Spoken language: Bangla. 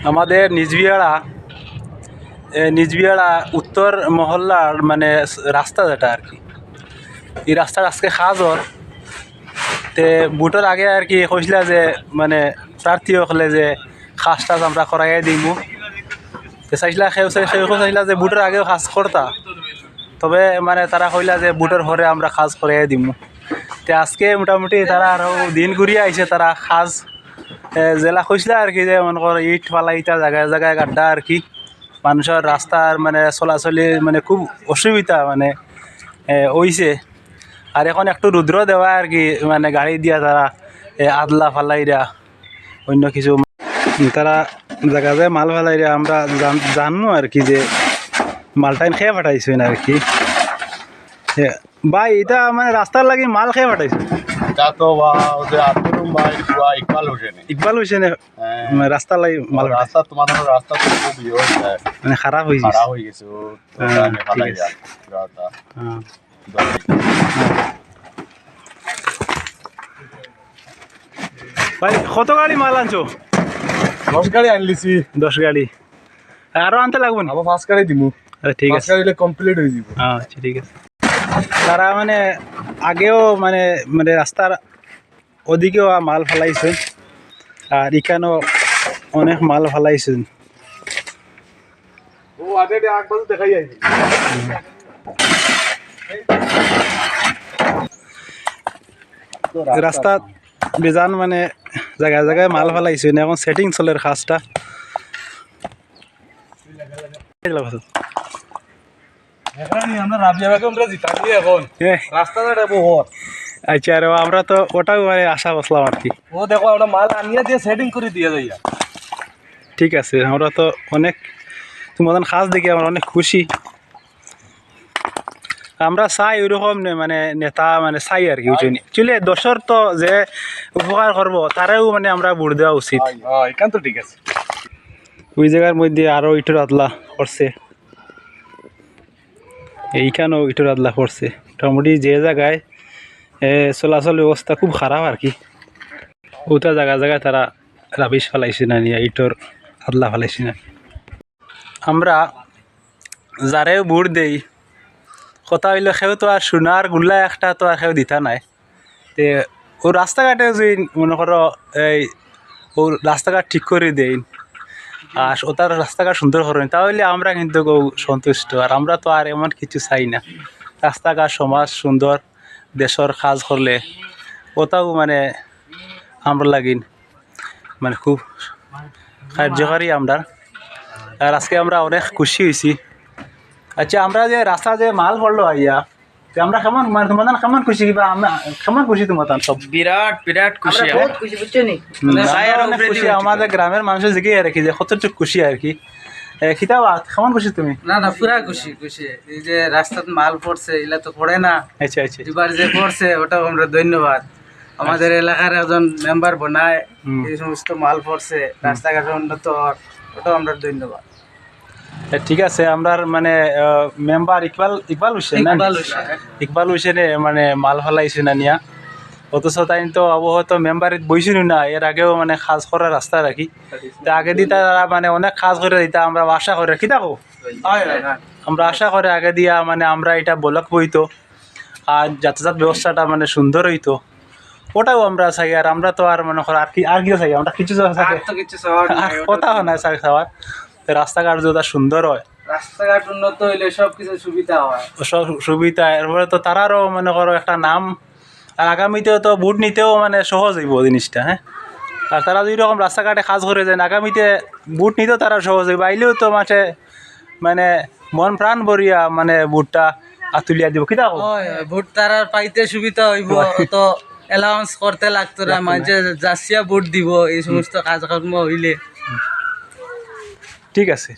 আমাদের নিজবিয়াড়া উত্তর মহল্লার মানে রাস্তা যেটা আর কি, এই রাস্তার আজকে কাজর তে বুটের আগে আর কি কইসলা যে মানে প্রার্থী হলে যে কাজ টাজ আমরা করাইয়া দিমু। তো চাইছিলা সেও চাইছিলা যে বুটের আগেও কাজ করতা, তবে মানে তারা কইলা যে বুটের পরে আমরা কাজ করাইয়া দিমু। তো আজকে মোটামুটি তারা আরও দিন ঘুরিয়ে আইছে, তারা কাজ জেলা কইসলা আর কি যে মনে কর ইট ফালাইতা জায়গায় জায়গায় গাড্ডা আর কি, মানুষের রাস্তার মানে চলাচলি মানে খুব অসুবিধা মানে হইছে। আর এখন একটু রুদ্র দেওয়া আর কি, মানে গাড়ি দিয়া তারা আদলা ফালাইরা অন্য কিছু তারা জায়গা যায় মাল ফালাইরা আমরা জানো আর কি যে মালটাইন খেয়ে ফাটাইছেন আর কি। ভাই এটা মানে রাস্তার লাগি মাল খেয়ে ফাটাইছে ইকবাল হোসেন রাস্তার লাগি মাল রাস্তা তোমাদের রাস্তা তো খুব মানে খারাপ হয়ে গেছে ভাই কত গাড়ি মাল আনছো? 10 গাড়ি আনলিছি। 10 গাড়ি আরো আনতে লাগবে না? আবার 5 গাড়ি দিমু। ঠিক 5 আছে, গাড়ি কমপ্লিট হয়ে যাব। আচ্ছা ঠিক আছে। তারা মানে আগেও মানে মানে রাস্তার ওদিকেও মাল ফালাইছেন আর এখানেও অনেক মাল ফালাইছেন। ও আগে একবার দেখাই যাই রাস্তা বেজান মানে জায়গায় জায়গায় মাল ফালাইছেন, এখন সেটিং চলের কাজটা। আমরা রাবিয়াকে আমরা জিতালি এখন রাস্তাটা বহুত। আচ্ছা, আর আমরা তো ওটাও মানে আশা বসলাম আর কি। ও দেখো আমরা মাল আনিয়ে দিয়ে সেটিং করে দিয়ে যাই। ঠিক আছে, আমরা তো অনেক তোমাদের কাজ দেখে আমরা অনেক খুশি। আমরা চাই ওইরকম মানে নেতা মানে চাই আর কি, বুঝলি চলে দশর তো যে উপকার করবো তারাও মানে আমরা ভোট দেওয়া উচিত। এখান তো ঠিক আছে। ওই জায়গার মধ্যে আরও ইটের আদলা করছে, এইখানেও ইটের আদলা করছে। মোটামুটি যে জায়গায় চলাচল ব্যবস্থা খুব খারাপ আর কি, ওটা জায়গায় জায়গায় তারা রাবিশ ফেলাইছে না নিয়ে ইটর আদলা ফেলাইছে না। আমরা যারে ভোট দেই কথা হইলে সেও তো আর সোনার গুল্লা একটা তো আর সেও দিতা নাই। তে ও রাস্তাঘাটে যদি মনে করো এই ও রাস্তাঘাট ঠিক করে দেই আর ও তার রাস্তাঘাট সুন্দর করেন, তাহলে আমরা কিন্তু সন্তুষ্ট। আর আমরা তো আর এমন কিছু চাই না, রাস্তাঘাট সমাজ সুন্দর দেশের কাজ করলে ওটাও মানে আমরা লাগিন মানে খুব কার্যকারী আমরা। আর আজকে আমরা অনেক খুশি হয়েছি। আচ্ছা, আমরা যে রাস্তা যে মাল পড়লো আইয়া আমরা কেমন মানে তোমার কেমন খুশি কিবা আমরা কেমন খুশি তোমার সব? বিরাট বিরাট খুশি, খুশি বুঝছো নি? খুশি আমাদের গ্রামের মানুষের দিকে আর কি যে কতটুকু খুশি আর কি। খিতাবাদ কেমন খুশি তুমি? না না পুরা খুশি খুশি। এই যে রাস্তাত মাল পড়ছে এগুলা তো পড়ে না। আচ্ছা আচ্ছা, এবার যে পড়ছে ওটাও আমরা ধন্যবাদ। আমাদের এলাকার একজন মেম্বার বানায় এই সমস্ত মাল পড়ছে রাস্তাঘাট উন্নত, ওটাও আমরা ধন্যবাদ। ঠিক আছে, আমরা মানে মেম্বার ইকবাল হোসেন ইকবাল হোসেনে মানে মাল ফেলাইছে না নিয়া, অথচ তাই তো অবহত মেম্বারিত বইছিল না এর আগেও মানে কাজ করার রাস্তা রাখি। তা আগে দিতা তারা মানে অনেক কাজ করে দিতা, আমরা আশা করে রাখি থাকো আমরা আশা করে আগে দিয়া মানে আমরা এটা ব্লক বইতো আর যাতায়াত ব্যবস্থাটা মানে সুন্দর হইতো, ওটাও আমরা চাই। আর আমরা তো আর মনে করো আর কি চাই, আমরা কিছু কথা হয় না চাই খাওয়ার। রাস্তাঘাট যদি সুন্দর হয়, রাস্তাঘাট উন্নত হইলে সবকিছু সুবিধা হয়, সব সুবিধা। এরপরে তো তারারও মনে করো একটা নাম, আর আগামীতেও তো ভোট নিতেও মানে সহজ হইব জিনিসটা। হ্যাঁ, আর তারা যদি রকম রাস্তাঘাটে কাজ করে যায় আগামীতে ভোট নিতেও তারা সহজ হইব, আইলেও তো মাঠে মানে মন প্রাণ ভরিয়া মানে ভোটটা তুলিয়া দিব। কিতা ভোট তারা পাইতে সুবিধা হইব, তো অ্যালাউন্স করতে লাগতো না, মানুষে যাচ্ছিয়া ভোট দিব এই সমস্ত কাজকর্ম হইলে। ঠিক আছে।